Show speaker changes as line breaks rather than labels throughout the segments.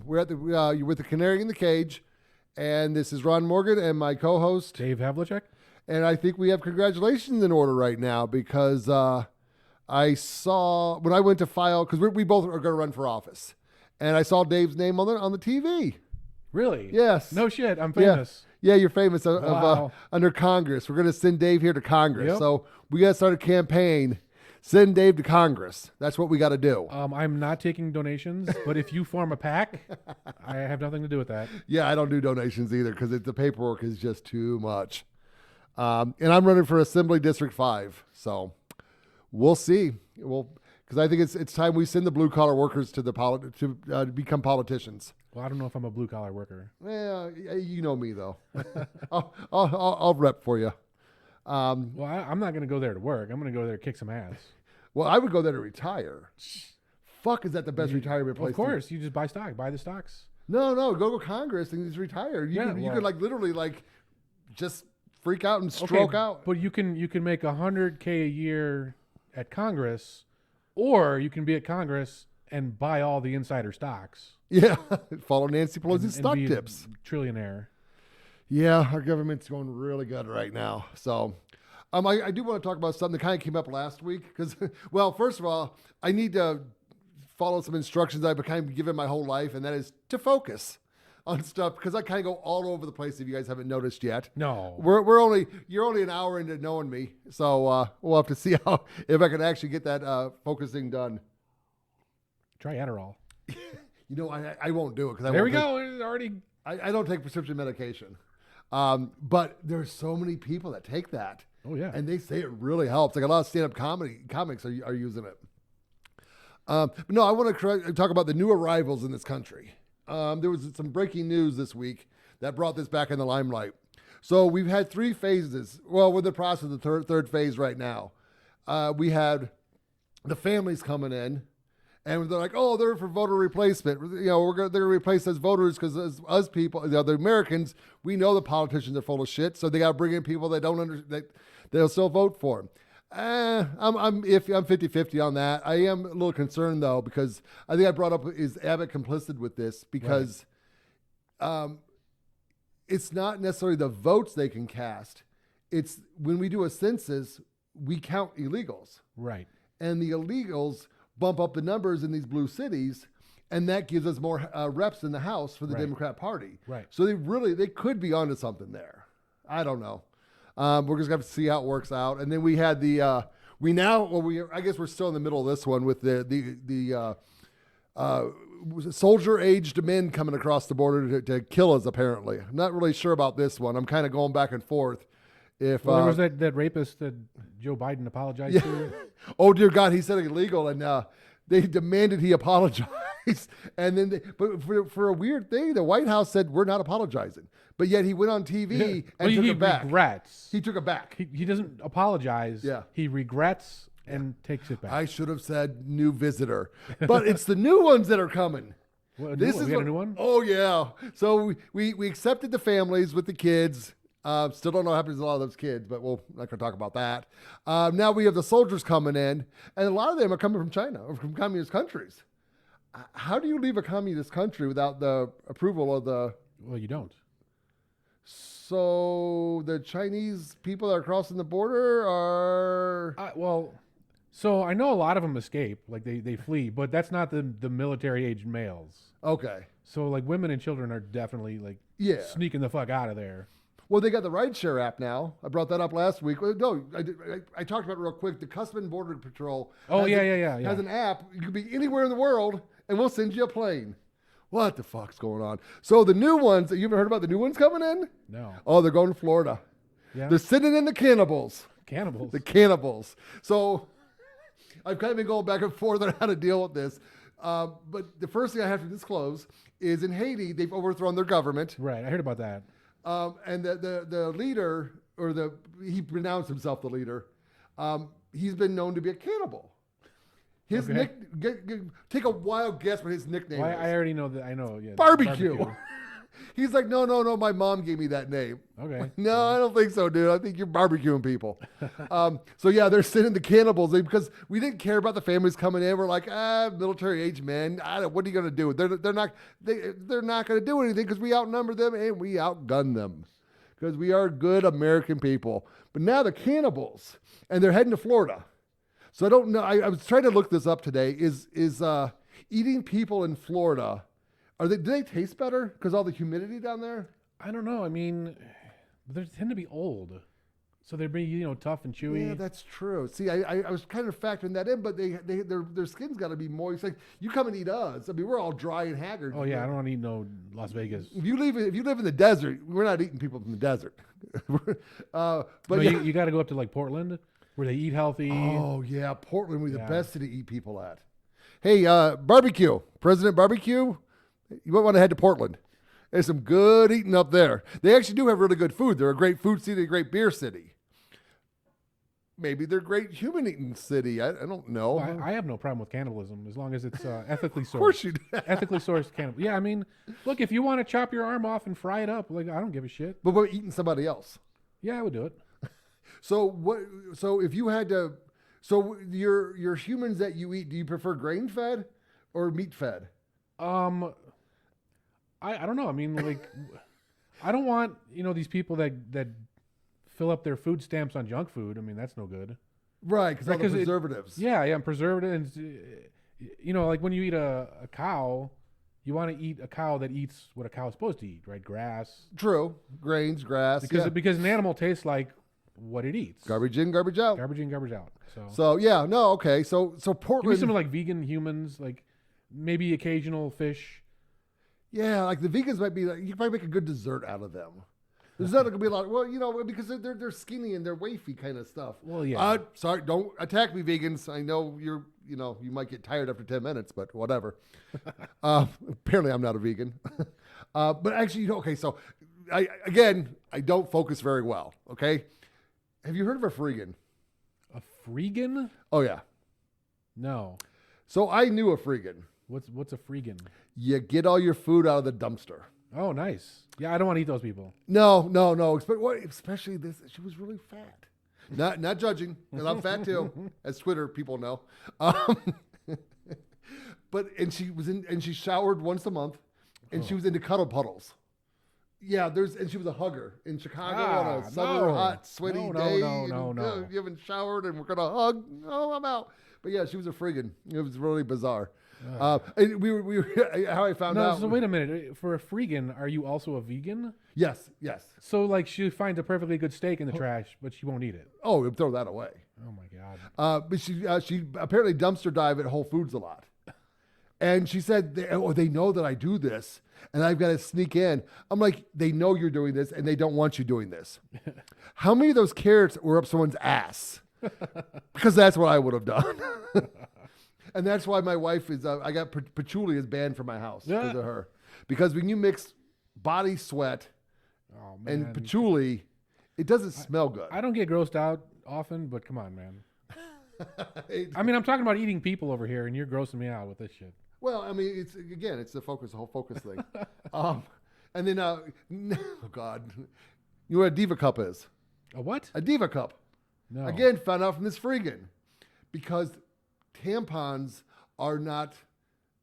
We're at you're with the Canary in the Cage, and this is Ron Morgan and my co-host
Dave Havlicek.
And I think we have congratulations in order right now because I saw when I went to file because we both are going to run for office, and I saw Dave's name on the TV.
Really?
Yes.
No shit. I'm famous.
Yeah, you're famous
Wow.
under Congress. We're going to send Dave here to Congress,
Yep.
so we got to start a campaign. Send Dave to Congress. That's what we got to do.
I'm not taking donations, but if you form a PAC, I have nothing to do with that.
Yeah, I don't do donations either because the paperwork is just too much. And I'm running for Assembly District 5, so we'll see. Because I think it's time we send the blue collar workers to to become politicians.
Well, I don't know if I'm a blue collar worker.
Yeah, you know me though. I'll rep for you.
Well, I'm not going to go there to work. I'm going to go there to kick some ass.
Well, I would go there to retire. Fuck, is that the best retirement place?
Of course, you just buy the stocks.
No, go to Congress and just retire. You could literally just freak out and stroke out.
But you can make $100K a year at Congress, or you can be at Congress and buy all the insider stocks.
Yeah, follow Nancy Pelosi's
and
stock
be
tips.
A trillionaire.
Yeah, our government's going really good right now. So, I do want to talk about something that kind of came up last week because, well, first of all, I need to follow some instructions I've been kind of given my whole life, and that is to focus on stuff because I kind of go all over the place. If you guys haven't noticed yet,
No,
you're only an hour into knowing me, so we'll have to see if I can actually get that focusing done.
try Adderall.
I won't do it because
There we go. It's already.
I don't take prescription medication. But there's so many people that take that.
Oh yeah.
And they say it really helps. Like a lot of stand-up comics are using it. But no, I want to talk about the new arrivals in this country. There was some breaking news this week that brought this back in the limelight. So we've had 3 phases. Well, we're in the process of the third phase right now. We had the families coming in. And they're like, oh, they're for voter replacement. They're going to replace us voters because us people, the Americans, we know the politicians are full of shit. So they got to bring in people that don't that they'll still vote for them. I'm 50-50 on that. I am a little concerned though because I think I brought up is Abbott complicit with this because it's not necessarily the votes they can cast. It's when we do a census, we count illegals.
Right.
And the illegals bump up the numbers in these blue cities, and that gives us more reps in the House for the Democrat Party.
Right.
So they could be onto something there. I don't know. We're just going to have to see how it works out. And then we had I guess we're still in the middle of this one with the soldier-aged men coming across the border to kill us, apparently. I'm not really sure about this one. I'm kind of going back and forth. If
there was that rapist that Joe Biden apologized to.
Oh dear God, he said it illegal, and they demanded he apologize. And then, but for a weird thing, the White House said we're not apologizing. But yet he went on TV and took it back.
Regrets.
He took it back.
He doesn't apologize.
Yeah.
He regrets and takes it back.
I should have said new visitor, but it's the new ones that are coming.
We got a new one?
Oh yeah. So we accepted the families with the kids. Still don't know what happens to a lot of those kids, but we're not going to talk about that. Now we have the soldiers coming in, and a lot of them are coming from China or from communist countries. How do you leave a communist country without the approval of the...
Well, you don't.
So the Chinese people that are crossing the border are...
So I know a lot of them escape, like they flee, but that's not the military-aged males.
Okay.
So like women and children are definitely sneaking the fuck out of there.
Well, they got the rideshare app now. I brought that up last week. No, I talked about it real quick. The Customs and Border Patrol has an app. You could be anywhere in the world, and we'll send you a plane. What the fuck's going on? So the new ones, you ever heard about the new ones coming in?
No.
Oh, they're going to Florida.
Yeah.
They're sending in the cannibals.
Cannibals.
The cannibals. So I've kind of been going back and forth on how to deal with this. But the first thing I have to disclose is in Haiti, they've overthrown their government.
Right, I heard about that.
And the leader, he pronounced himself the leader, he's been known to be a cannibal. His take a wild guess what his nickname is.
I already know that. I know. Yeah,
barbecue. He's like, no. My mom gave me that name.
Okay.
No, I don't think so, dude. I think you're barbecuing people. So yeah, they're sending the cannibals because we didn't care about the families coming in. We're like, military age men. What are you gonna do? They're not gonna do anything because we outnumber them and we outgun them because we are good American people. But now they're cannibals and they're heading to Florida. So I don't know. I was trying to look this up today. Is eating people in Florida? Do they taste better because all the humidity down there?
I don't know. I mean, they tend to be old, so they'd be tough and chewy.
Yeah, that's true. See, I was kind of factoring that in, but their skin's got to be moist. Like you come and eat us. I mean, we're all dry and haggard.
Oh yeah, I don't want to eat no Las Vegas.
If you live in the desert, we're not eating people from the desert. But
no,
yeah.
you got to go up to like Portland where they eat healthy.
Oh yeah, Portland would be the best city to eat people at. Hey, barbecue, President Barbecue. You might want to head to Portland. There's some good eating up there. They actually do have really good food. They're a great food city, a great beer city. Maybe they're a great human eating city. I don't know.
Well, I have no problem with cannibalism as long as it's ethically sourced.
Of course you do.
Ethically sourced cannibal. Yeah, I mean, look, if you want to chop your arm off and fry it up, like I don't give a shit.
But we're eating somebody else.
Yeah, I would do it.
So what? So if you had to, so your humans that you eat, do you prefer grain fed or meat fed?
I don't know. I mean, like, I don't want these people that fill up their food stamps on junk food. I mean, that's no good.
Right, because all the preservatives.
Yeah, preservatives. Like when you eat a cow, you want to eat a cow that eats what a cow is supposed to eat, right? Grass.
True, grains, grass.
Because an animal tastes like what it eats.
Garbage in, garbage out.
Garbage in, garbage out.
So yeah, no, okay. So Portland.
Give me some like vegan humans, like maybe occasional fish.
Yeah, like the vegans might be like, you can probably make a good dessert out of them. There's not gonna be a lot. Well, because they're skinny and they're wafy kind of stuff.
Well, yeah.
Sorry, don't attack me, vegans. I know you might get tired after 10 minutes, but whatever. Apparently, I'm not a vegan. But actually, okay. So, I don't focus very well. Okay, have you heard of a freegan?
A freegan?
Oh yeah.
No. So
I knew a freegan.
What's a freegan?
You get all your food out of the dumpster.
Oh, nice. Yeah, I don't want to eat those people.
No. Especially this. She was really fat. Not judging, because I'm fat too, as Twitter people know. And she showered once a month, and she was into cuddle puddles. Yeah, and she was a hugger in Chicago on a summer hot sweaty day.
No.
You haven't showered, and we're gonna hug. Oh, I'm out. But yeah, she was a friggin'. It was really bizarre. And we were how I found out.
So wait a minute. For a freegan, are you also a vegan?
Yes.
So like she finds a perfectly good steak in the trash, but she won't eat it.
Oh, we'll throw that away.
Oh my god.
But she apparently dumpster dive at Whole Foods a lot, and she said they know that I do this, and I've got to sneak in. I'm like, they know you're doing this, and they don't want you doing this. How many of those carrots were up someone's ass? Because that's what I would have done. And that's why my wife is, I got patchouli is banned from my house because of her. Because when you mix body sweat and patchouli, it doesn't smell good.
I don't get grossed out often, but come on, man. I mean, I'm talking about eating people over here, and you're grossing me out with this shit.
Well, I mean, it's the whole focus thing. And then, oh God, you know what a Diva Cup is?
A what?
A Diva Cup.
No.
Again, found out from this freegan. Because tampons are not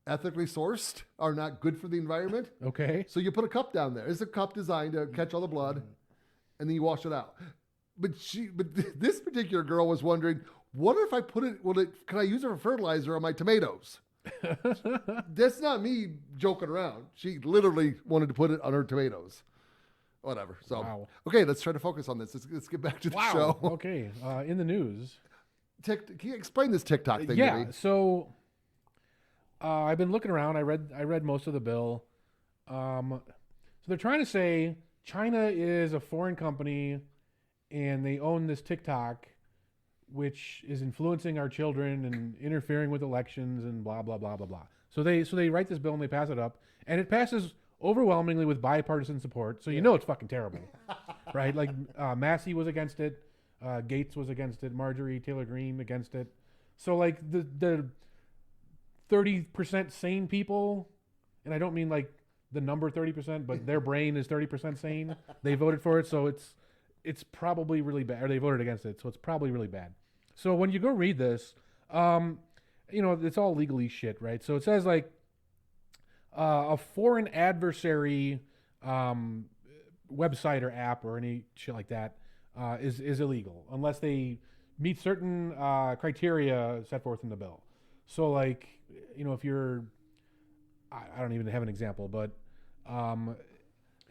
ethically sourced, are not good for the environment.
Okay.
So you put a cup down there. It's a cup designed to catch all the blood, and then you wash it out. But this particular girl was wondering, what if I put it? Can I use it for fertilizer on my tomatoes? That's not me joking around. She literally wanted to put it on her tomatoes. Whatever. So Okay, let's try to focus on this. Let's get back to the show.
Okay. In the news.
Can you explain this TikTok thing
yeah,
to me?
So I've been looking around. I read most of the bill. So they're trying to say China is a foreign company, and they own this TikTok, which is influencing our children and interfering with elections and blah blah blah blah blah. So they write this bill and they pass it up, and it passes overwhelmingly with bipartisan support. So you know it's fucking terrible, right? Like Massey was against it. Gates was against it. Marjorie Taylor Greene against it. So like the 30% sane people, and I don't mean like the number 30%, but their brain is 30% sane. They voted for it, so it's probably really bad. Or they voted against it, so it's probably really bad. So when you go read this, it's all legalese shit, right? So it says like a foreign adversary website or app or any shit like that is illegal unless they meet certain criteria set forth in the bill. So like, if you're, I don't even have an example, but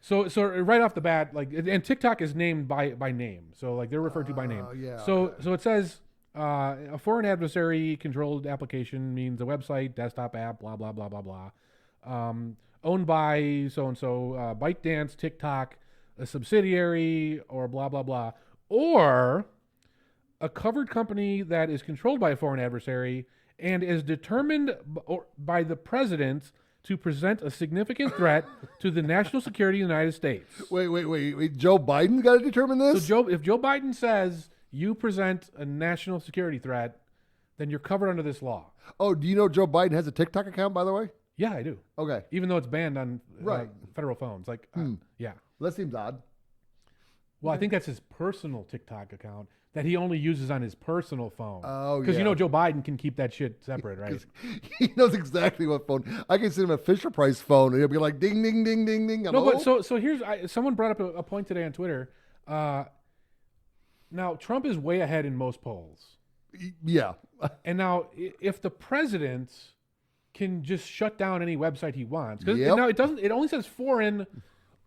so right off the bat, like, and TikTok is named by name, so like they're referred to by name.
Yeah.
So it says a foreign adversary controlled application means a website, desktop app, blah blah blah blah blah, owned by so and so, ByteDance, TikTok, a subsidiary, or blah blah blah, or a covered company that is controlled by a foreign adversary and is determined by the president to present a significant threat to the national security of the United States.
Wait. Joe Biden got to determine this?
So if Joe Biden says you present a national security threat, then you're covered under this law.
Oh, do you know Joe Biden has a TikTok account, by the way?
Yeah, I do.
Okay.
Even though it's banned on
Right.
federal phones. Like, yeah.
That seems odd.
Well, I think that's his personal TikTok account that he only uses on his personal phone.
Oh,
Because
yeah.
Joe Biden can keep that shit separate, right?
He knows exactly what phone. I can send him a Fisher Price phone, and he'll be like, ding, ding, ding, ding, ding.
No, but so here's someone brought up a point today on Twitter. Now Trump is way ahead in most polls,
Yeah.
and now if the president can just shut down any website he wants, because
Yep.
now it doesn't. It only says foreign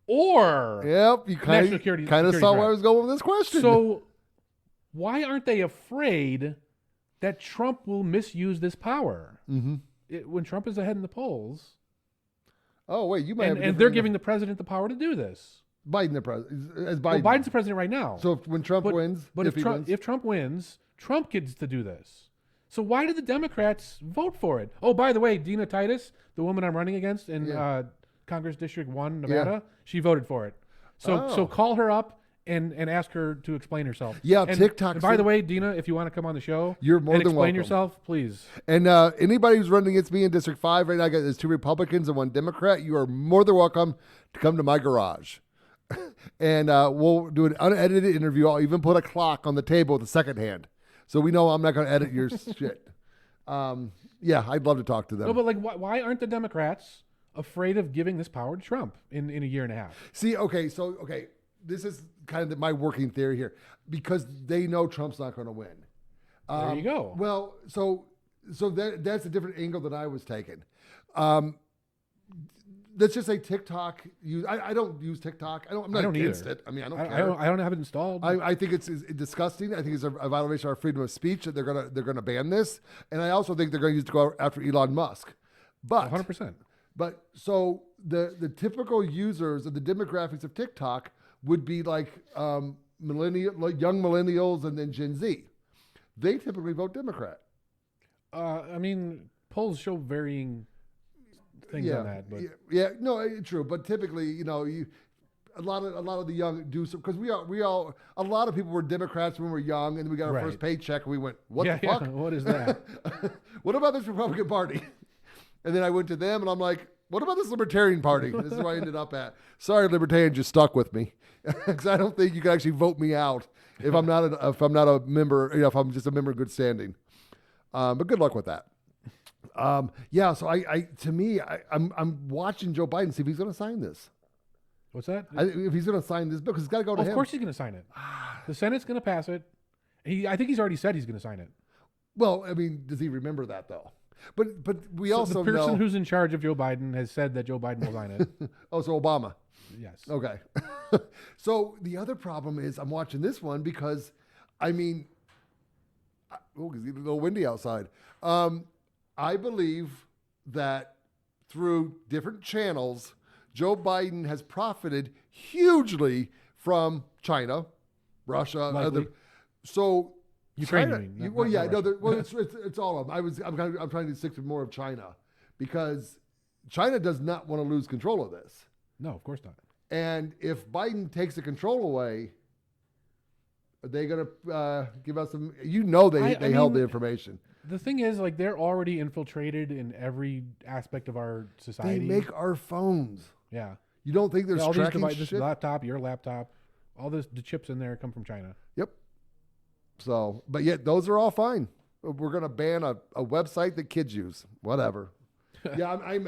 or
Yep. You kind
security
of
security
saw
threat.
where I was going with this question.
So why aren't they afraid that Trump will misuse this power? When Trump is ahead in the polls,
oh, wait, you might have a
and
different-
they're giving the president the power to do this.
Biden the president. As
Well,
Biden.
Biden's the president right now.
So when Trump wins,
But
if he wins.
if Trump wins, Trump gets to do this. So why did the Democrats vote for it? Oh, by the way, Dina Titus, the woman I'm running against in
Yeah.
Congress District 1, Nevada, she voted for it. So call her up and ask her to explain herself.
Yeah,
and,
TikTok
And by
said-
the way, Dina, if you want to come on the show,
You're more
and
than
explain
welcome.
yourself, please.
And anybody who's running against me in District 5 right now, there's 2 Republicans and 1 Democrat. You are more than welcome to come to my garage. And we'll do an unedited interview. I'll even put a clock on the table with a second hand. So we know I'm not going to edit your shit. Yeah, I'd love to talk to them.
No, but like, why aren't the Democrats afraid of giving this power to Trump in a year and a half?
See, okay, this is kind of my working theory here. Because they know Trump's not going to win.
There you go.
Well, so that's a different angle that I was taking. Let's just say TikTok. I don't use TikTok. I'm not
don't
against
either.
it. I mean, I don't
I
care.
don't have it installed.
I think it's disgusting. I think it's a violation of our freedom of speech that they're gonna ban this, and I also think they're going to use it to go after Elon Musk. But
100%.
But so the typical users of the demographics of TikTok would be like young millennials and then Gen Z. They typically vote Democrat.
I mean, polls show varying things on that, but
True. But typically, a lot of the young do some because a lot of people were Democrats when we were young, and we got our
Right.
first paycheck, and we went, "What
yeah,
the fuck?
what is that?
What about this Republican Party?" And then I went to them, and I'm like, "What about this Libertarian Party?" This is where I ended up at. Sorry, Libertarians, just stuck with me because I don't think you can actually vote me out if I'm not a member. If I'm just a member of good standing. But good luck with that. So I'm watching Joe Biden see if he's going to sign this.
What's that?
If he's going to sign this bill, because it's got to go to
Of
him.
course he's going to sign it. The Senate's going to pass it. I think he's already said he's going to sign it.
Well, I mean, does he remember that though? But we
So
also
the person
know.
who's in charge of Joe Biden has said that Joe Biden will sign it.
Oh, so Obama.
Yes.
Okay. So the other problem is I'm watching this one because, I mean, it's a little windy outside. I believe that through different channels, Joe Biden has profited hugely from China, Russia,
Likely.
other. So
Ukraine,
China,
you mean, not-
well,
not
yeah, no,
Russia.
it's all of them. I'm trying to stick to more of China because China does not want to lose control of this.
No, of course not.
And if Biden takes the control away, are they going to give us some? They held the
mean,
information.
The thing is, like, they're already infiltrated in every aspect of our
They
society.
make our phones.
Yeah.
You don't think there's
all these
tracking
devices,
shit?
laptop, your laptop, all the chips in there come from China.
Yep. So, but yet those are all fine. We're gonna ban a website that kids use. Whatever. Yeah, I'm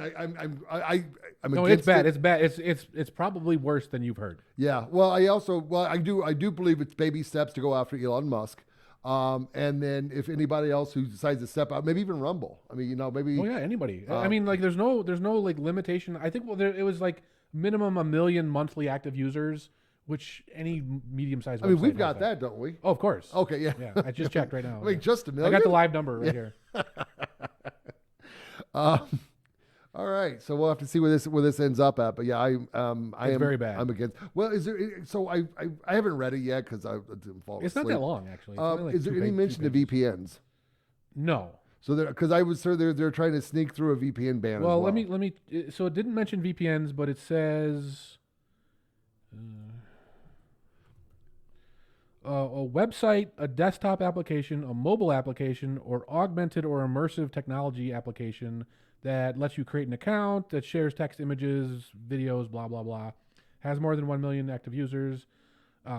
No,
against
it's bad.
it.
It's bad. It's probably worse than you've heard.
Yeah. Well, I do believe it's baby steps to go after Elon Musk. And then if anybody else who decides to step out, maybe even Rumble. I mean, maybe.
Oh yeah, anybody. I mean, like there's no like limitation. I think it was like minimum 1 million monthly active users, which any medium-sized.
I mean, we've
website
got
has
that, don't we?
Oh, of course.
Okay. Yeah.
Yeah, I just checked right now.
I mean, just a million.
I got the live number right here.
All right, so we'll have to see where this ends up at. But yeah, I am
very bad.
I'm against. Well, is there? So I haven't read it yet because I didn't fall
It's
asleep.
not that long actually. It's only like
is there any mention of VPNs?
No.
So because I was sure they're trying to sneak through a VPN ban.
Well,
as well.
let me. So it didn't mention VPNs, but it says a website, a desktop application, a mobile application, or augmented or immersive technology application that lets you create an account that shares text, images, videos, blah blah blah, has more than 1 million active users.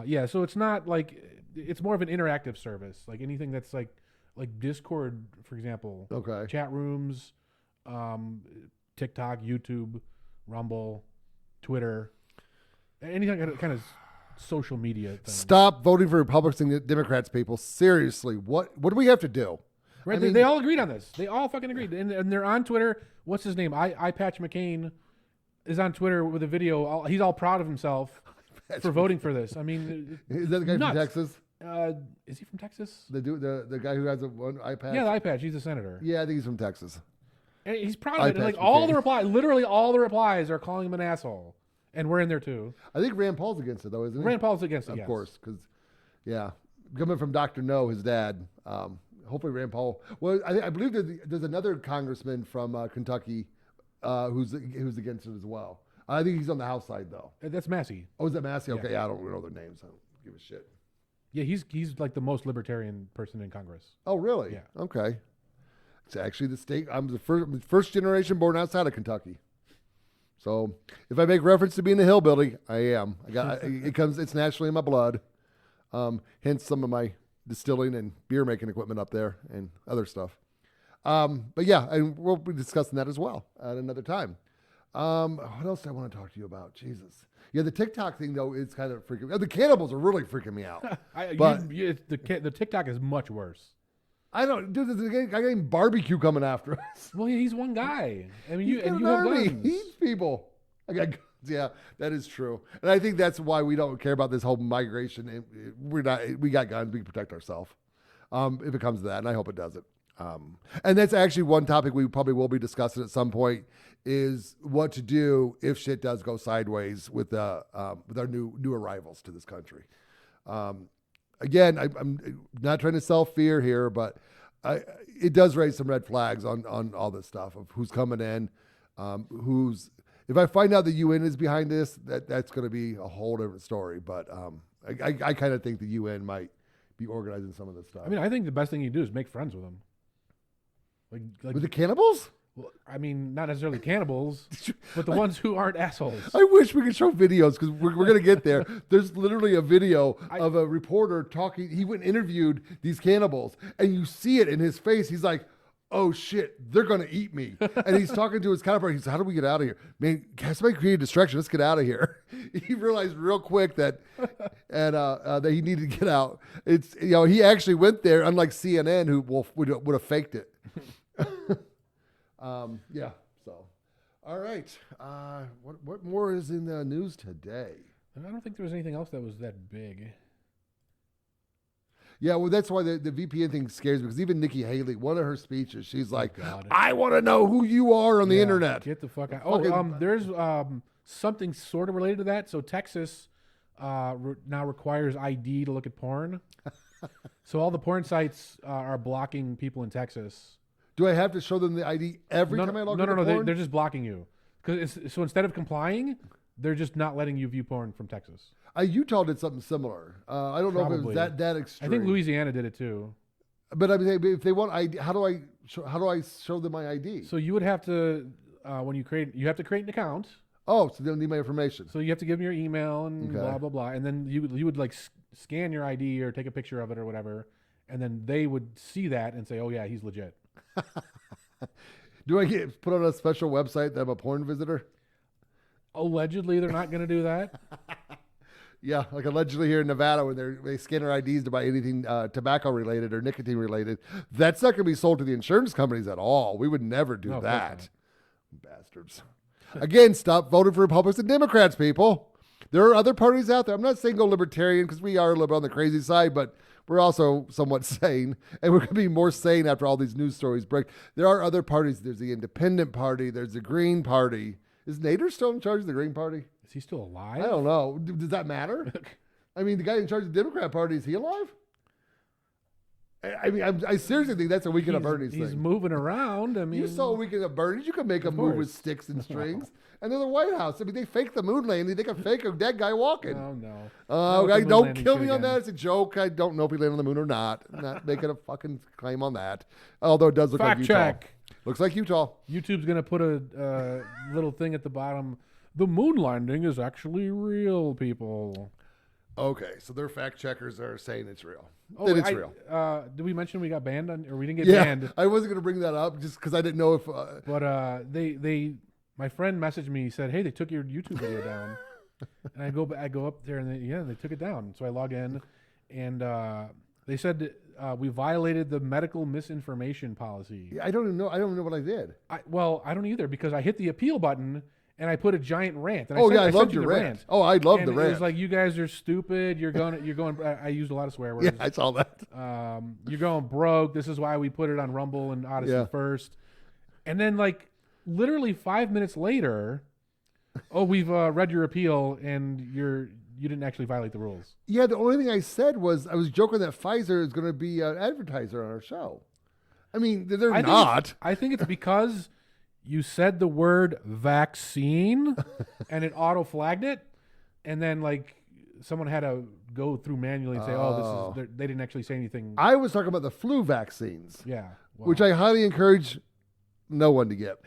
Yeah, so it's not like it's more of an interactive service, like anything that's like Discord, for example.
Okay.
Chat rooms, TikTok, YouTube, Rumble, Twitter, anything kind of social media thing.
Stop voting for Republicans and Democrats, people. Seriously, what do we have to do?
Right?
I mean,
they all agreed on this. They all fucking agreed, and they're on Twitter. What's his name? I Patch McCain is on Twitter with a video. He's all proud of himself for voting for this. I mean,
is that the guy
nuts.
from Texas?
Is he from Texas?
The guy who has one iPad?
Yeah, the iPad. He's a senator.
Yeah, I think he's from Texas.
And he's proud of it. And like
iPatch
all
McCain.
the replies, literally all the replies are calling him an asshole. And we're in there too.
I think Rand Paul's against it though, isn't he?
Rand Paul's against it,
Of
yes.
course, because yeah, coming from Dr. No, his dad. Hopefully Rand Paul. Well, I believe there's another congressman from Kentucky who's against it as well. I think he's on the House side though.
That's Massey.
Oh, is that Massey?
Yeah.
Okay, yeah, I don't know their names. I don't give a shit.
Yeah, he's like the most libertarian person in Congress.
Oh, really?
Yeah.
Okay. It's actually the state. I'm the first generation born outside of Kentucky. So if I make reference to being a hillbilly, I am. It's naturally in my blood. Hence some of my distilling and beer making equipment up there and other stuff. But yeah, and we'll be discussing that as well at another time. What else do I want to talk to you about? Jesus. Yeah, the TikTok thing though is kind of freaking. The cannibals are really freaking me out.
The TikTok is much worse.
I don't. Dude, there's a guy named Barbecue coming after us.
Well, he's one guy. I mean, you
He's got
have
an army.
guns.
He eats people. I got guns. Yeah, that is true. And I think that's why we don't care about this whole migration. We got guns. We can protect ourselves if it comes to that, and I hope it doesn't. And that's actually one topic we probably will be discussing at some point is what to do if shit does go sideways with our new arrivals to this country. Again, I'm not trying to sell fear here, but it does raise some red flags on all this stuff of who's coming in, if I find out the UN is behind this, that's going to be a whole different story. But I kind of think the UN might be organizing some of this stuff.
I mean, I think the best thing you do is make friends with them. Like
with the cannibals?
Well, I mean, not necessarily cannibals, but the ones who aren't assholes.
I wish we could show videos because we're going to get there. There's literally a video of a reporter talking. He went and interviewed these cannibals, and you see it in his face. He's like, oh, shit, they're going to eat me. And he's talking to his counterpart. He says, how do we get out of here? Man, somebody create a distraction. Let's get out of here. He realized real quick that that he needed to get out. It's he actually went there, unlike CNN, who would have faked it. Yeah. So, all right. What more is in the news today?
I don't think there was anything else that was that big.
Yeah, well, that's why the VPN thing scares me, because even Nikki Haley, one of her speeches, she's like,
God.
I want to know who you are on the internet.
Get the fuck out. Oh, there's something sort of related to that. So Texas now requires ID to look at porn. So all the porn sites are blocking people in Texas.
Do I have to show them the ID every time I log into porn?
No, they're just blocking you. So instead of complying, they're just not letting you view porn from Texas.
Utah did something similar. I don't know if it was that extreme.
I think Louisiana did it too.
But I mean, if they want ID, how do I show them my ID?
So you would have to you have to create an account.
Oh, so they don't need my information.
So you have to give them your email and
Okay.
blah blah blah, and then you would like scan your ID or take a picture of it or whatever, and then they would see that and say, oh yeah, he's legit.
Do I get put on a special website that I'm a porn visitor?
Allegedly, they're not going to do that.
Yeah, like allegedly here in Nevada, when they scan our IDs to buy anything tobacco related or nicotine related, that's not going to be sold to the insurance companies at all. We would never do
No, of course
that. Bastards. Again, stop voting for Republicans and Democrats, people. There are other parties out there. I'm not saying go libertarian because we are a little bit on the crazy side, but we're also somewhat sane, and we're going to be more sane after all these news stories break. There are other parties. There's the Independent Party. There's the Green Party. Is Nader still in charge of the Green Party?
Is he still alive?
I don't know. Does that matter? I mean, the guy in charge of the Democrat Party, is he alive? I seriously think that's a Weekend at Bernie's
He's
thing.
moving around. I mean,
You saw a Weekend at Bernie's. You can make them move with
course.
sticks and strings. And they're the White House. I mean, they faked the moon landing. They can fake a dead guy walking.
Oh no.
Oh,
Not with the moon
don't
landing
kill
shit
me on
again.
that. It's a joke. I don't know if he landed on the moon or not. I'm not making a fucking claim on that. Although it does look
Fact
like Utah.
check.
Looks like Utah.
YouTube's gonna put a little thing at the bottom. The moon landing is actually real, people.
Okay, so their fact checkers are saying it's real.
Oh,
That it's real.
Did we mention we got banned on, or we didn't get
Yeah,
banned?
I wasn't going to bring that up just because I didn't know if...
But my friend messaged me. He said, "Hey, they took your YouTube video down." And I go up there, and they took it down. So I log in, and they said we violated the medical misinformation policy.
I don't even know. I don't even know what I did.
I don't either, because I hit the appeal button and I put a giant rant. And
Oh,
I
yeah, I
sent
loved
you
your
the
rant. Oh, I loved
And
the
It
rant.
was like, you guys are stupid. You're going. I used a lot of swear words.
Yeah, I saw that.
You're going broke. This is why we put it on Rumble and Odyssey
Yeah.
first. And then, like, literally 5 minutes later, oh, we've read your appeal, and you didn't actually violate the rules.
Yeah, the only thing I said was I was joking that Pfizer is going to be an advertiser on our show. I mean, they're not.
I think it's because you said the word vaccine, and it auto flagged it, and then like someone had to go through manually and say, "Oh, this is." They didn't actually say anything.
I was talking about the flu vaccines,
Yeah, well,
which I highly encourage no one to get.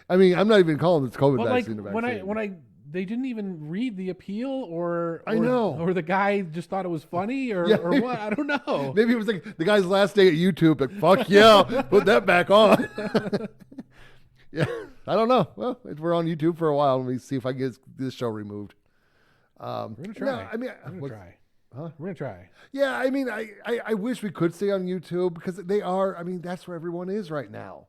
I mean, I'm not even calling this COVID
but like
vaccine a vaccine.
when I they didn't even read the appeal, or
I know.
or the guy just thought it was funny, or
Yeah.
or what? I don't know.
Maybe it was like the guy's last day at YouTube. Like, fuck yeah, put that back on. Yeah, I don't know. Well, we're on YouTube for a while. Let me see if I can get this show removed.
We're gonna try.
No, I mean,
We're gonna
what-
try.
Huh?
We're gonna try.
Yeah, I mean, I wish we could stay on YouTube because they are. I mean, that's where everyone is right now.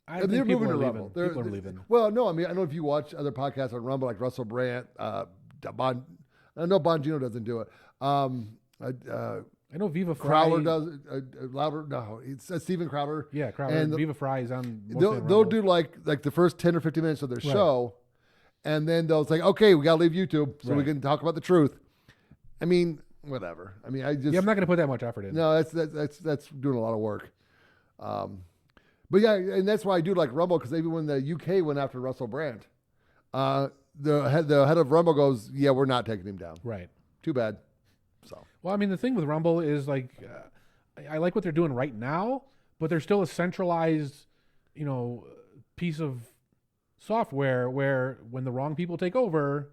I
And
think people are
to
leaving.
Rumble.
People are leaving.
Well, no, I mean, I don't know if you watch other podcasts on Rumble, like Russell Brand. I know Bongino doesn't do it.
I know Viva Fry.
Crowler does. Louder. No, it's Steven Crowder.
Yeah, Crowder.
And
Viva Fry is on. mostly
They'll
on Rumble.
do like the first 10 or 15 minutes of their show, and then they'll say, "Okay, we gotta leave YouTube so we
Right.
can talk about the truth." I mean, whatever. I mean, I just
Yeah, I'm not going to put that much effort in.
no. That's doing a lot of work. But yeah, and that's why I do like Rumble, because even when the UK went after Russell Brand, the head of Rumble goes, "Yeah, we're not taking him down.
Right.
Too bad." So
Well, I mean, the thing with Rumble is like, I like what they're doing right now, but they're still a centralized, piece of software where when the wrong people take over,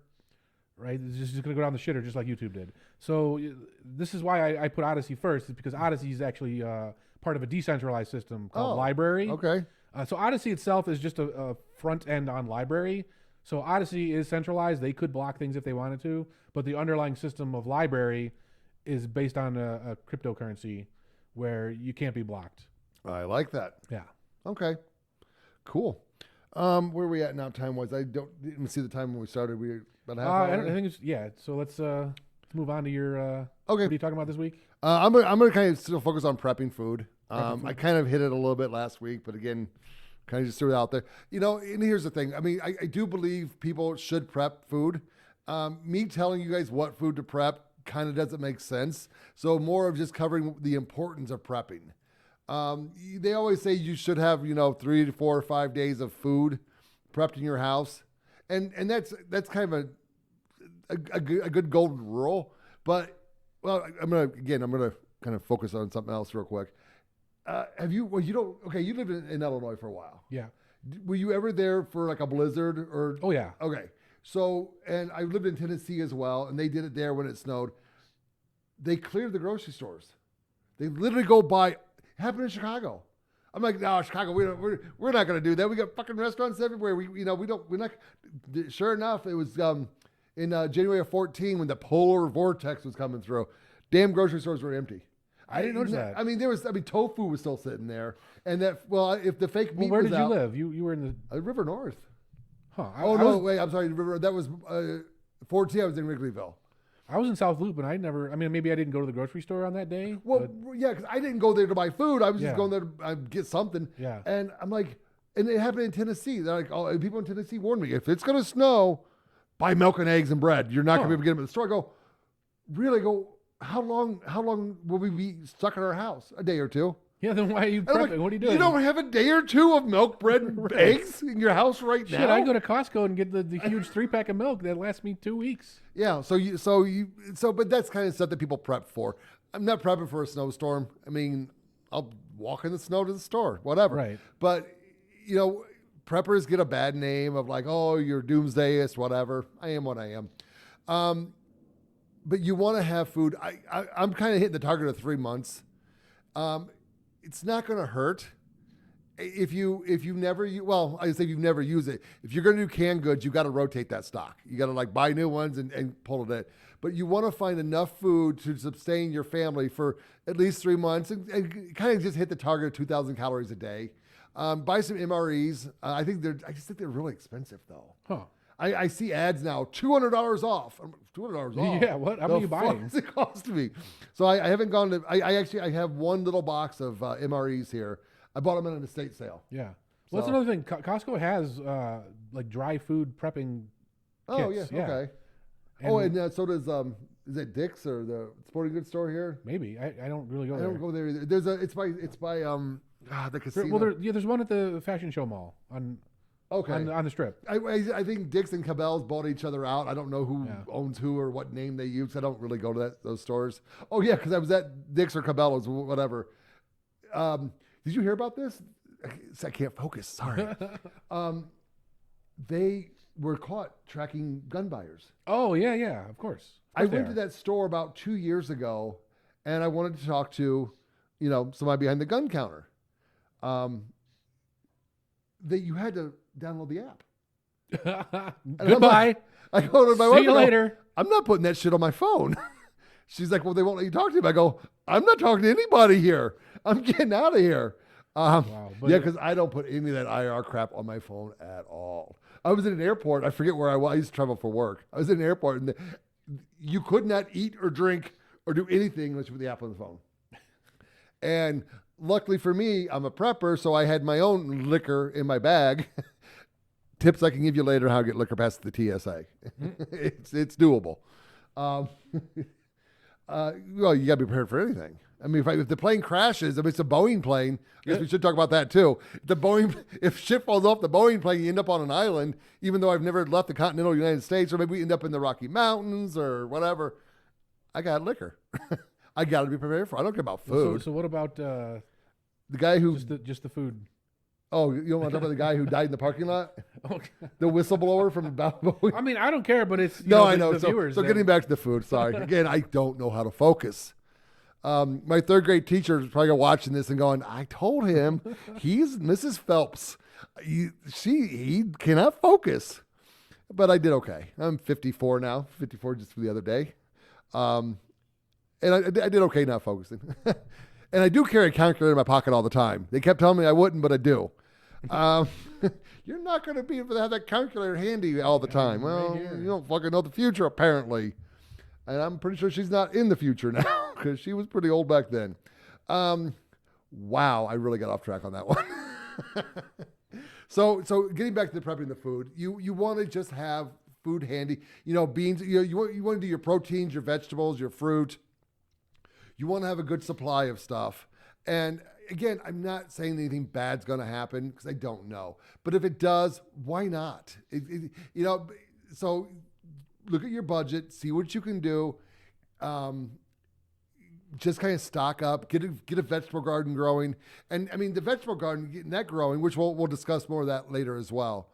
right, it's just going to go down the shitter just like YouTube did. So this is why I put Odyssey first, is because Odyssey is actually part of a decentralized system called Library.
okay,
So Odyssey itself is just a front end on Library. So Odyssey is centralized. They could block things if they wanted to, but the underlying system of Library is based on a cryptocurrency where you can't be blocked.
I like that.
Yeah.
Okay, cool. Where are we at now, time wise? I didn't see the time when we started. We about half
I
hour.
think so let's move on to your.
Okay.
What are you talking about this week?
I'm gonna kind of still focus on prepping food. I kind of hit it a little bit last week, but again, kind of just threw it out there. And here's the thing. I mean, I do believe people should prep food. Me telling you guys what food to prep kind of doesn't make sense. So more of just covering the importance of prepping. They always say you should have 3 to 4 or 5 days of food prepped in your house, and that's kind of a good golden rule. But well, I'm gonna kind of focus on something else real quick. You lived in Illinois for a while.
Yeah.
Were you ever there for like a blizzard or?
Oh yeah.
Okay. So, and I lived in Tennessee as well, and they did it there when it snowed. They cleared the grocery stores. They literally go by. It happened in Chicago. I'm like, no, Chicago, we're not going to do that. We got fucking restaurants everywhere. We're not. Sure enough, it was in January of 14 when the polar vortex was coming through. Damn grocery stores were empty.
I didn't notice that.
I mean, tofu was still sitting there, and if the fake meat
Where
was
did you
out,
live? You were in the
River North.
Huh.
Wait, I'm sorry, River. That was 14. I was in Wrigleyville.
I was in South Loop, and maybe I didn't go to the grocery store on that day.
Well, yeah, because I didn't go there to buy food. I was just
Yeah.
going there to get something.
Yeah.
And I'm like, and it happened in Tennessee. They're like, oh, and people in Tennessee warned me, if it's going to snow, buy milk and eggs and bread. You're not going to be able to get them at the store. I go, really? How long will we be stuck in our house? A day or two.
Yeah, then why are you
And I'm
prepping?
like,
What are you doing?
You don't have a day or two of milk, bread, and eggs in your house right now?
Shit, I go to Costco and get the huge 3-pack of milk that lasts me 2 weeks.
Yeah, but that's kind of stuff that people prep for. I'm not prepping for a snowstorm. I mean, I'll walk in the snow to the store, whatever.
Right.
But, preppers get a bad name of like, oh, you're doomsdayist, whatever. I am what I am. But you want to have food. I'm kind of hitting the target of 3 months. It's not going to hurt if you never I say if you've never used it. If you're going to do canned goods, you got to rotate that stock. You got to like buy new ones and pull it in. But you want to find enough food to sustain your family for at least 3 months and kind of just hit the target of 2,000 calories a day. Buy some MREs. I just think they're really expensive though.
Huh.
I see ads now, $200 off. $200 off.
Yeah, what? How many are you buying?
What does it cost me? So I haven't gone to. I have one little box of MREs here. I bought them at an estate sale.
Yeah. Well, that's another thing. Costco has like dry food prepping.
Oh
kits.
yeah, okay. And so does is it Dick's or the sporting goods store here?
Maybe I don't really go
I
there.
don't go there either. It's by the casino.
There's one at the fashion show mall on the strip.
I think Dick's and Cabela's bought each other out. I don't know who owns who or what name they use. I don't really go to those stores. Oh yeah, because I was at Dick's or Cabela's, whatever. Did you hear about this? I can't focus. Sorry. They were caught tracking gun buyers.
Oh yeah, of course.
I went to that store about 2 years ago, and I wanted to talk to, somebody behind the gun counter. That you had to download the app.
Goodbye.
I go to my wife.
See you later.
I'm not putting that shit on my phone. She's like, well, they won't let you talk to him. I go, I'm not talking to anybody here. I'm getting out of here.
Wow,
because I don't put any of that IR crap on my phone at all. I was in an airport. I forget where I was. I used to travel for work. I was in an airport, and you could not eat or drink or do anything unless you put the app on the phone. And luckily for me, I'm a prepper, so I had my own liquor in my bag. Tips I can give you later how to get liquor past the TSA. It's doable. Well, you got to be prepared for anything. I mean, if the plane crashes, if it's a Boeing plane, I guess we should talk about that too. If shit falls off the Boeing plane, you end up on an island, even though I've never left the continental United States, or maybe we end up in the Rocky Mountains or whatever. I got liquor. I got to be prepared for it. I don't care about food.
So what about
the guy who
just the food?
Oh, you don't want to talk about the guy who died in the parking lot?
Okay.
The whistleblower from Boeing?
I mean, I don't care, but it's
I know.
The viewers.
So getting back to the food, sorry. Again, I don't know how to focus. My third grade teacher is probably watching this and going, I told him he's Mrs. Phelps. He cannot focus. But I did okay. I'm 54 now, 54 just for the other day. And I did okay not focusing. And I do carry a calculator in my pocket all the time. They kept telling me I wouldn't, but I do. You're not going to be able to have that calculator handy all the time. Well, you don't fucking know the future, apparently. And I'm pretty sure she's not in the future now because she was pretty old back then. Wow, I really got off track on that one. So getting back to the prepping the food, you want to just have food handy. Beans. You want to do your proteins, your vegetables, your fruit. You want to have a good supply of stuff. And again, I'm not saying anything bad's going to happen because I don't know. But if it does, why not? So look at your budget, see what you can do. just kind of stock up, get a vegetable garden growing, and I mean the vegetable garden getting that growing, which we'll discuss more of that later as well.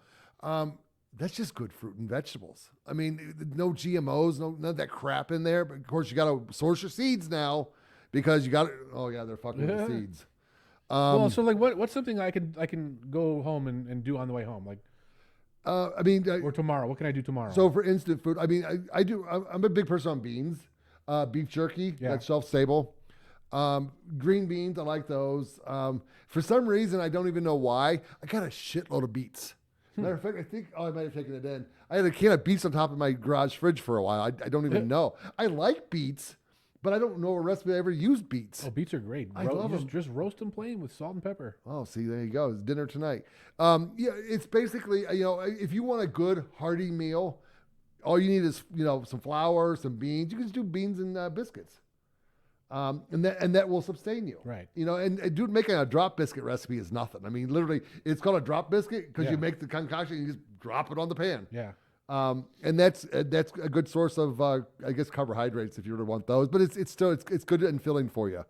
That's just good fruit and vegetables. I mean, no GMOs, none of that crap in there. But of course, you got to source your seeds now because you got to. Oh yeah, they're fucking with the seeds.
Well, so like, what's something I can go home and do on the way home, like,
I mean,
or tomorrow? What can I do tomorrow?
so for instant food, I mean, I do. I'm a big person on beans, beef jerky.
Yeah.
That's shelf stable. Green beans, I like those. For some reason, I don't even know why. I got a shitload of beets. Matter of fact, I think I might have taken it in. I had a can of beets on top of my garage fridge for a while. I don't even know. I like beets, but I don't know a recipe I ever used beets.
Oh, beets are great.
I love them.
Just roast them plain with salt and pepper.
Oh, see, there you go. It's dinner tonight. Yeah, it's basically, if you want a good hearty meal, all you need is, some flour, some beans. You can just do beans and biscuits. And that will sustain you.
Right.
And dude, making a drop biscuit recipe is nothing. I mean, literally, it's called a drop biscuit because
Yeah.
you make the concoction and you just drop it on the pan.
Yeah.
And that's a good source of, I guess, carbohydrates if you really want those. But it's still good and filling for you.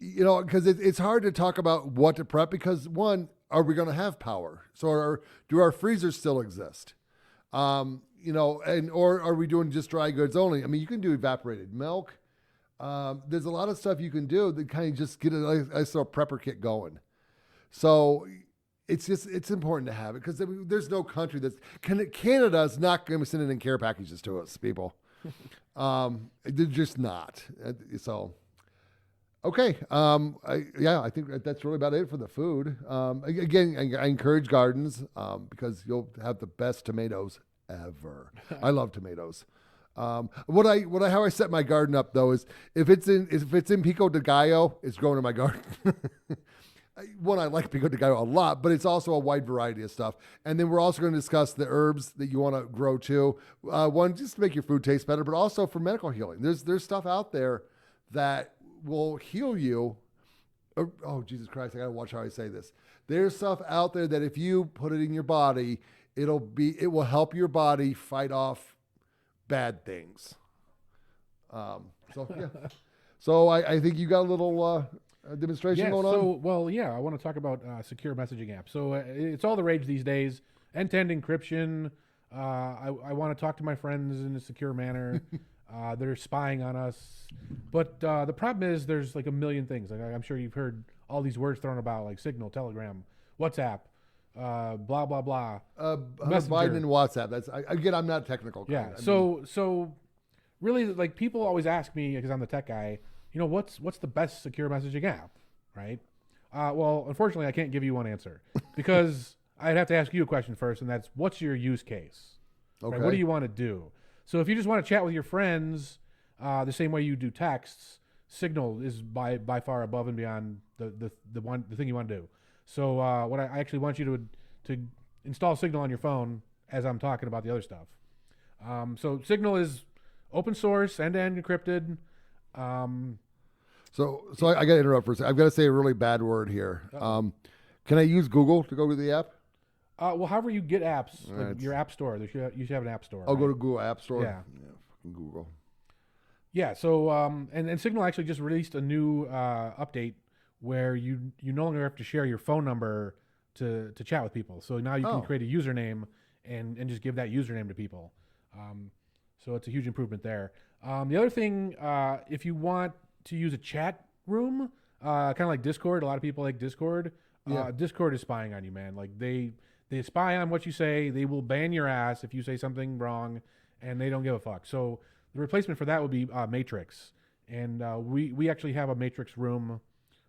Because it's hard to talk about what to prep because one, are we going to have power? So do our freezers still exist? Or are we doing just dry goods only? I mean, you can do evaporated milk. There's a lot of stuff you can do that kind of just get a sort of prepper kit going. So it's important to have it because there's no country Canada's not going to be sending in care packages to us, people. They're just not. So, okay. I think that's really about it for the food. Again, I encourage gardens because you'll have the best tomatoes ever. I love tomatoes. How I set my garden up though is if it's in Pico de Gallo, it's growing in my garden. One, I like Pico de Gallo a lot, but it's also a wide variety of stuff. And then we're also going to discuss the herbs that you want to grow too. One, just to make your food taste better, but also for medical healing. There's stuff out there that will heal you. Oh, Jesus Christ, I got to watch how I say this. There's stuff out there that if you put it in your body, it will help your body fight off bad things. So I think you got a little demonstration going on.
I want to talk about secure messaging apps. So it's all the rage these days. End-to-end encryption. I want to talk to my friends in a secure manner. They're spying on us. But the problem is there's like a million things. Like I'm sure you've heard all these words thrown about, like Signal, Telegram, WhatsApp, blah, blah, blah.
Biden and WhatsApp. I'm not technical.
Yeah. So really, like, people always ask me, because I'm the tech guy, what's the best secure messaging app, right? Well, unfortunately, I can't give you one answer because I'd have to ask you a question first, and that's what's your use case?
Okay.
Right? What do you want to do? So if you just want to chat with your friends the same way you do texts, Signal is by far above and beyond the thing you want to do. So what I actually want you to install Signal on your phone as I'm talking about the other stuff. So Signal is open source, end-to-end encrypted.
So I got to interrupt for a second. I've got to say a really bad word here. Can I use Google to go to the app?
Well, however you get apps, like your app store, you should have an app store.
I'll
right?
go to Google App Store.
Yeah.
Fucking Google.
Yeah. So and Signal actually just released a new update where you no longer have to share your phone number to chat with people. So now you can create a username and just give that username to people. So it's a huge improvement there. The other thing, if you want to use a chat room, kind of like Discord, a lot of people like Discord.
Yeah.
Discord is spying on you, man. Like they spy on what you say. They will ban your ass if you say something wrong, and they don't give a fuck. So the replacement for that would be Matrix, and we actually have a Matrix room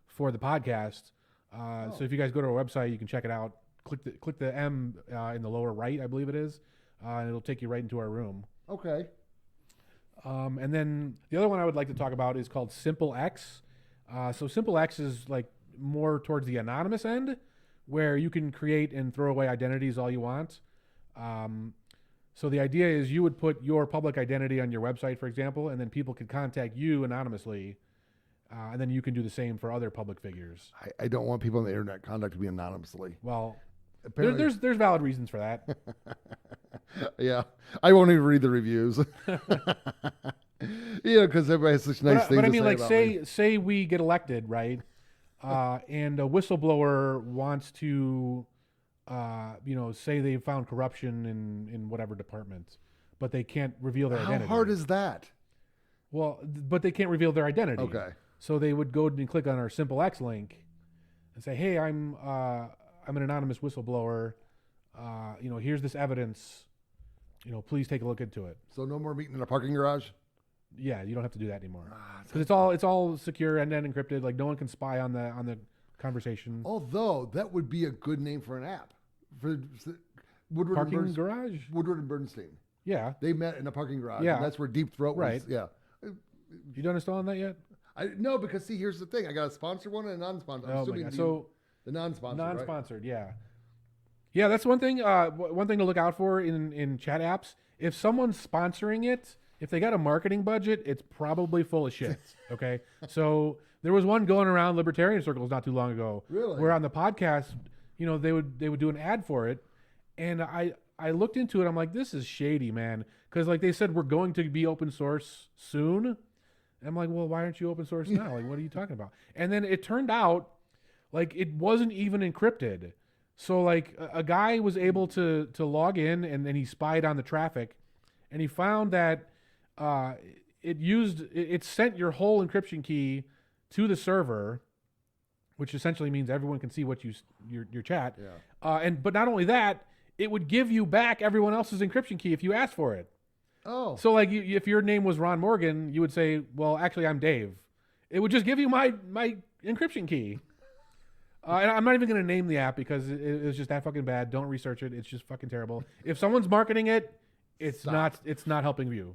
for the podcast. So if you guys go to our website, you can check it out. Click the M in the lower right, I believe it is, and it'll take you right into our room.
Okay.
And then the other one I would like to talk about is called Simple X. So Simple X is like more towards the anonymous end, where you can create and throw away identities all you want. So the idea is you would put your public identity on your website, for example, and then people could contact you anonymously, and then you can do the same for other public figures.
I don't want people on the internet contacting me anonymously.
Well,
Apparently,
there's valid reasons for that.
yeah, I won't even read the reviews. Because everybody has such nice things
But I
to
mean,
say
like,
about me.
say we get elected, right? And a whistleblower wants to, say they found corruption in whatever department, but they can't reveal their
How
identity.
hard is that?
Well, but they can't reveal their identity.
Okay.
So they would go and click on our Simple X link and say, "Hey, I'm an anonymous whistleblower. Here's this evidence. Please take a look into it."
So no more meeting in a parking garage?
Yeah, you don't have to do that anymore
Ah,
because it's all secure and then encrypted. Like no one can spy on the conversation.
although that would be a good name for an app. For Woodward
Parking
and
garage.
Woodward and Bernstein.
Yeah,
They met in a parking garage.
Yeah.
And that's where Deep Throat was.
Right.
Yeah.
you done install on that yet?
No, because see, here's the thing. I got a sponsored one and a non-sponsored. I'm
Oh my
assuming
god!
the,
So
the non-sponsored, right?
non-sponsored, yeah. That's one thing. One thing to look out for in chat apps. If someone's sponsoring it, if they got a marketing budget, it's probably full of shit. Okay, so there was one going around libertarian circles not too long ago.
Really?
Where on the podcast, they would do an ad for it, and I looked into it. I'm like, this is shady, man, because like they said we're going to be open source soon. I'm like, well, why aren't you open source now? Like, what are you talking about? And then it turned out, like, it wasn't even encrypted. So, like, a guy was able to log in, and then he spied on the traffic, and he found that it sent your whole encryption key to the server, which essentially means everyone can see what your chat.
Yeah.
But not only that, it would give you back everyone else's encryption key if you asked for it.
Oh.
So, like, if your name was Ron Morgan, you would say, well, actually, I'm Dave. It would just give you my encryption key. And I'm not even going to name the app because it's just that fucking bad. Don't research it. It's just fucking terrible. If someone's marketing it, it's not helping you.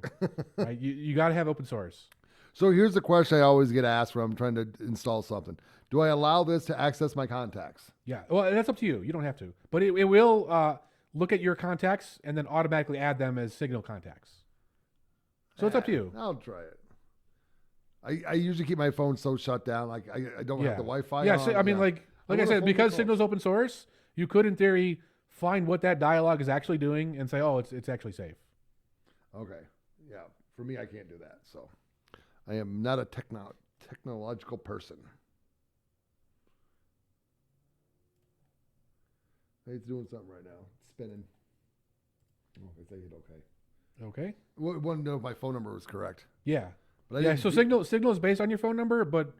Right? You got to have open source.
So here's the question I always get asked when I'm trying to install something. Do I allow this to access my contacts?
Yeah. Well, that's up to you. You don't have to. But it will look at your contacts and then automatically add them as Signal contacts. So it's up to you.
I'll try it. I usually keep my phone so shut down. Like I don't have the Wi-Fi
Yeah.
on.
So, I mean, like I said, because Signal's open source, you could, in theory, find what that dialogue is actually doing and say, oh, it's actually safe.
Okay. Yeah. For me, I can't do that. So I am not a technological person. It's doing something right now. It's spinning. Oh, I think it okay.
Okay.
Want to know if my phone number was correct.
Yeah.
But
Yeah. So Signal is based on your phone number, but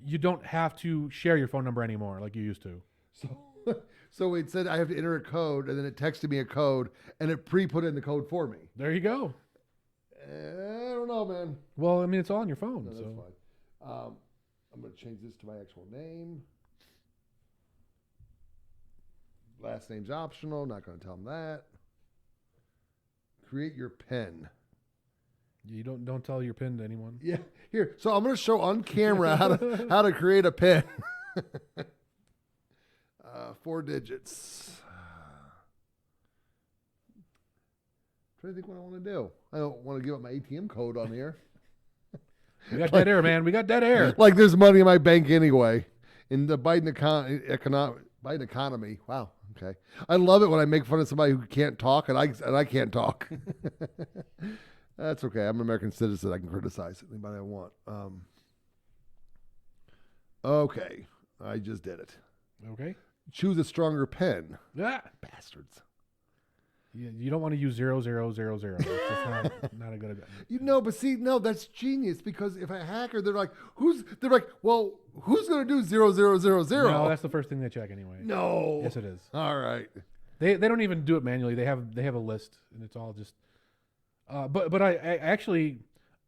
you don't have to share your phone number anymore like you used to.
So it said I have to enter a code, and then it texted me a code, and it pre-put in the code for me.
There you go.
I don't know, man.
Well, I mean, it's all on your phone.
No, that's
so.
fine. I'm going to change this to my actual name. Last name's optional. Not going to tell them that. Create your PIN.
You don't tell your PIN to anyone.
Yeah, here. So I'm going to show on camera how to create a PIN. 4 digits. Trying to think what I want to do. I don't want to give up my ATM code on here.
We got dead air, man. We got dead air.
Like there's money in my bank anyway. In the Biden economy. Wow. Okay. I love it when I make fun of somebody who can't talk and I can't talk. That's okay. I'm an American citizen. I can criticize anybody I want. Okay. I just did it.
Okay.
Choose a stronger pen.
Ah.
Bastards.
You don't want to use 0000. It's just not a good idea.
But see, no, that's genius because if a hacker, they're like, who's going to do 0000?
No, that's the first thing they check anyway.
No.
Yes, it is.
All right.
They don't even do it manually. They have a list, and it's all just. But I actually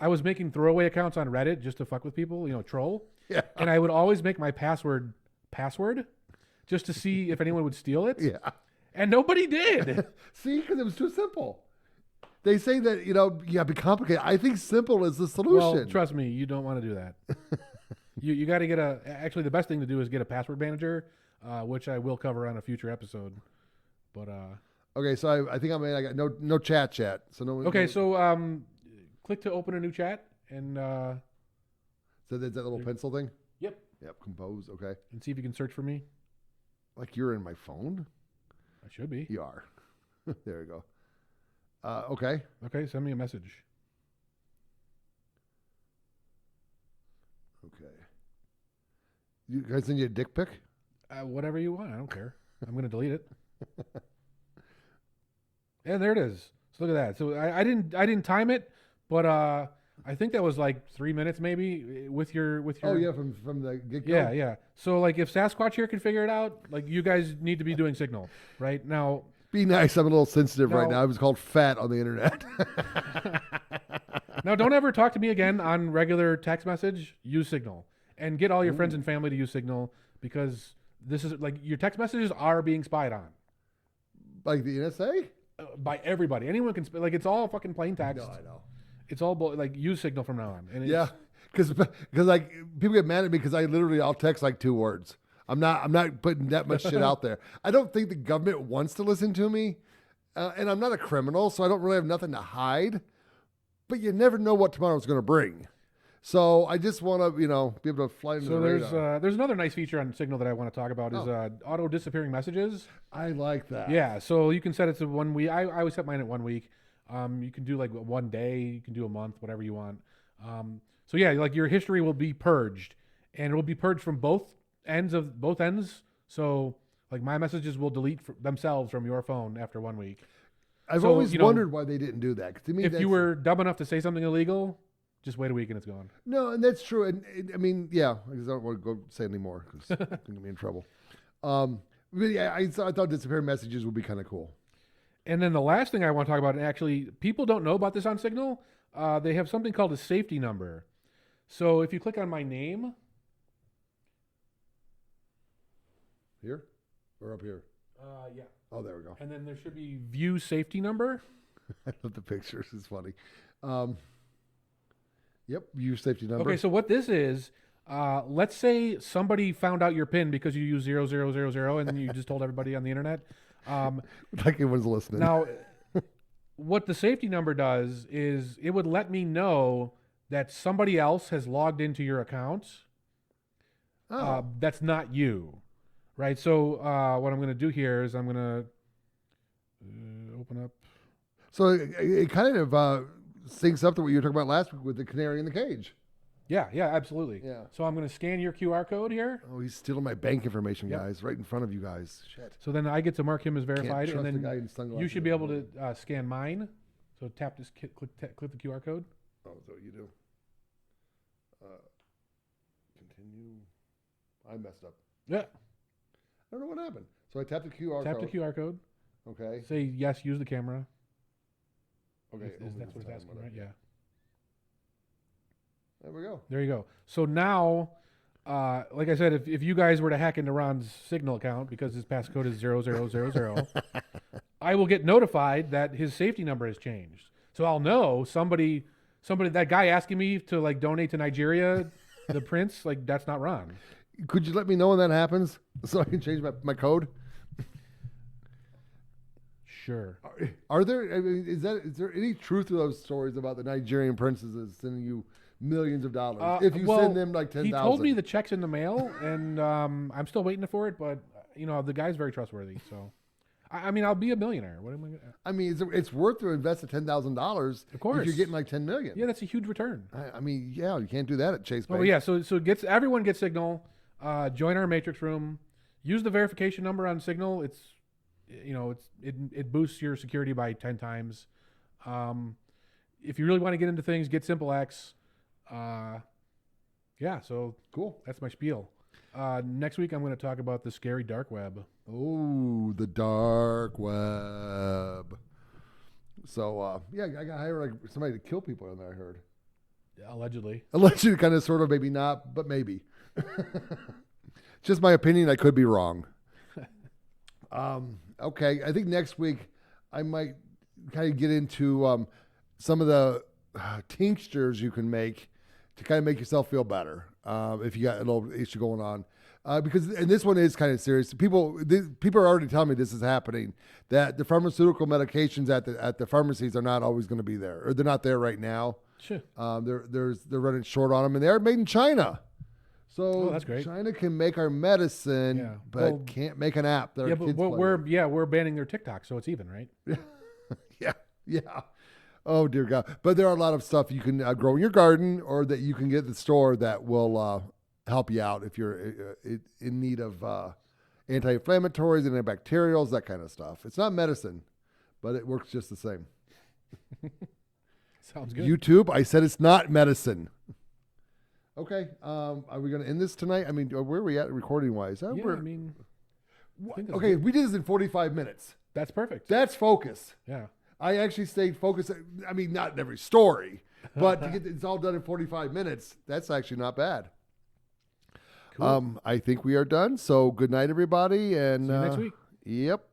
was making throwaway accounts on Reddit just to fuck with people, troll.
Yeah.
And I would always make my password just to see if anyone would steal it.
Yeah.
And nobody did.
See, because it was too simple. They say that, be complicated. I think simple is the solution.
Well, trust me, you don't want to do that. you got to get actually the best thing to do is get a password manager, which I will cover on a future episode. But
okay, so I think I got no chat. So no.
Okay,
no,
so click to open a new chat and
so there's that little pencil thing?
Yep,
compose, okay.
and see if you can search for me.
Like you're in my phone?
I should be.
You are. There you go. Okay.
Okay, send me a message.
Can I send you a dick pic?
Whatever you want. I don't care. I'm going to delete it. And there it is. So look at that. So I didn't time it, but I think that was like 3 minutes maybe with your.
Oh yeah, from the get go.
Yeah. So like if Sasquatch here can figure it out, like you guys need to be doing Signal right now.
Be nice. I'm a little sensitive right
No.
now. I was called fat on the internet.
Now don't ever talk to me again on regular text message. Use Signal and get all your friends and family to use Signal because this is like your text messages are being spied on
Like the NSA?
by everybody. Anyone can like it's all fucking plain text.
No, I know.
It's all like use Signal from now on. And
Yeah, because like people get mad at me because I'll text like 2 words. I'm not putting that much shit out there. I don't think the government wants to listen to me, and I'm not a criminal, so I don't really have nothing to hide. But you never know what tomorrow's going to bring. So I just want to be able to fly into the radar.
There's another nice feature on Signal that I want to talk about is auto disappearing messages.
I like that.
Yeah, so you can set it to 1 week. I always set mine at 1 week. You can do like 1 day, you can do a month, whatever you want. So yeah, like your history will be purged, and it will be purged from both ends. So like my messages will delete themselves from your phone after 1 week.
I've always wondered why they didn't do that. 'Cause to me,
if you were dumb enough to say something illegal, just wait a week and it's gone.
No, and that's true. And I mean, yeah, because I don't want to go say anymore because I'm going to be in trouble. But yeah, I thought disappearing messages would be kind of cool.
And then the last thing I want to talk about, and actually people don't know about this on Signal, they have something called a safety number. So if you click on my name.
Here? Or up here?
Yeah.
Oh, there we go.
And then there should be view safety number.
I love the pictures. It's funny. Yep, view safety number.
Okay, so what this is, let's say somebody found out your PIN because you use 0000 and then you just told everybody on the internet.
Like anyone's listening.
Now, what the safety number does is it would let me know that somebody else has logged into your account. That's not you, right? So what I'm going to do here is I'm going to open up.
So it kind of syncs up to what you were talking about last week with the canary in the cage.
Yeah, absolutely.
Yeah.
So I'm going to scan your QR code here.
Oh, he's stealing my bank information, guys, right in front of you guys. Shit.
So then I get to mark him as verified,
Can't trust
and
the guy in
then
sunglasses
you should be able to scan mine. So tap this, click the QR code.
Oh, is that what you do? Continue. I messed up.
Yeah.
I don't know what happened. So I tapped the QR
Tap
code.
the QR code.
Okay.
Say yes, use the camera.
Okay.
That's what it's asking, right? Yeah.
There we go.
There you go. So now, like I said, if you guys were to hack into Ron's Signal account because his passcode is 0000, I will get notified that his safety number has changed. So I'll know somebody, that guy asking me to like donate to Nigeria, the prince, like that's not Ron.
Could you let me know when that happens so I can change my code?
Sure.
Are there? I mean, is there any truth to those stories about the Nigerian princesses sending you millions of dollars if you send them like 10,000?
He told me the check's in the mail, and I'm still waiting for it. But the guy's very trustworthy. So, I mean, I'll be a millionaire. What am I?
I mean, it's worth to invest the $10,000.
Of course,
if you're getting like 10 million.
Yeah, that's a huge return.
I mean, yeah, you can't do that at Chase Bank.
Oh yeah, so everyone gets Signal. Join our Matrix room. Use the verification number on Signal. It boosts your security by 10 times. If you really want to get into things, get SimpleX. Yeah, so
cool.
That's my spiel. Next week I'm going to talk about the scary dark web.
Oh, the dark web. So yeah, I got hired like somebody to kill people in there. I heard.
Allegedly,
kind of, sort of, maybe not, but maybe. Just my opinion. I could be wrong. Okay, I think next week I might kind of get into some of the tinctures you can make to kind of make yourself feel better if you got a little issue going on. And this one is kind of serious. People are already telling me this is happening, that the pharmaceutical medications at the pharmacies are not always going to be there, or they're not there right now.
Sure.
They're running short on them, and they're made in China. So
that's great.
China can make our medicine, but can't make an app.
Yeah, but we're banning their TikTok, so it's even, right?
Yeah. Oh dear God! But there are a lot of stuff you can grow in your garden, or that you can get at the store that will help you out if you're in need of anti-inflammatories, antibacterials, that kind of stuff. It's not medicine, but it works just the same.
Sounds good.
YouTube, I said it's not medicine. Okay, are we going to end this tonight? I mean, where are we at recording-wise?
Yeah, I mean, I think that's
okay,
good.
we did this in 45 minutes.
That's perfect.
That's focus.
Yeah.
I actually stayed focused. I mean, not in every story, but to get it's all done in 45 minutes, that's actually not bad.
Cool.
I think we are done. So good night, everybody. And
See you next week.
Yep.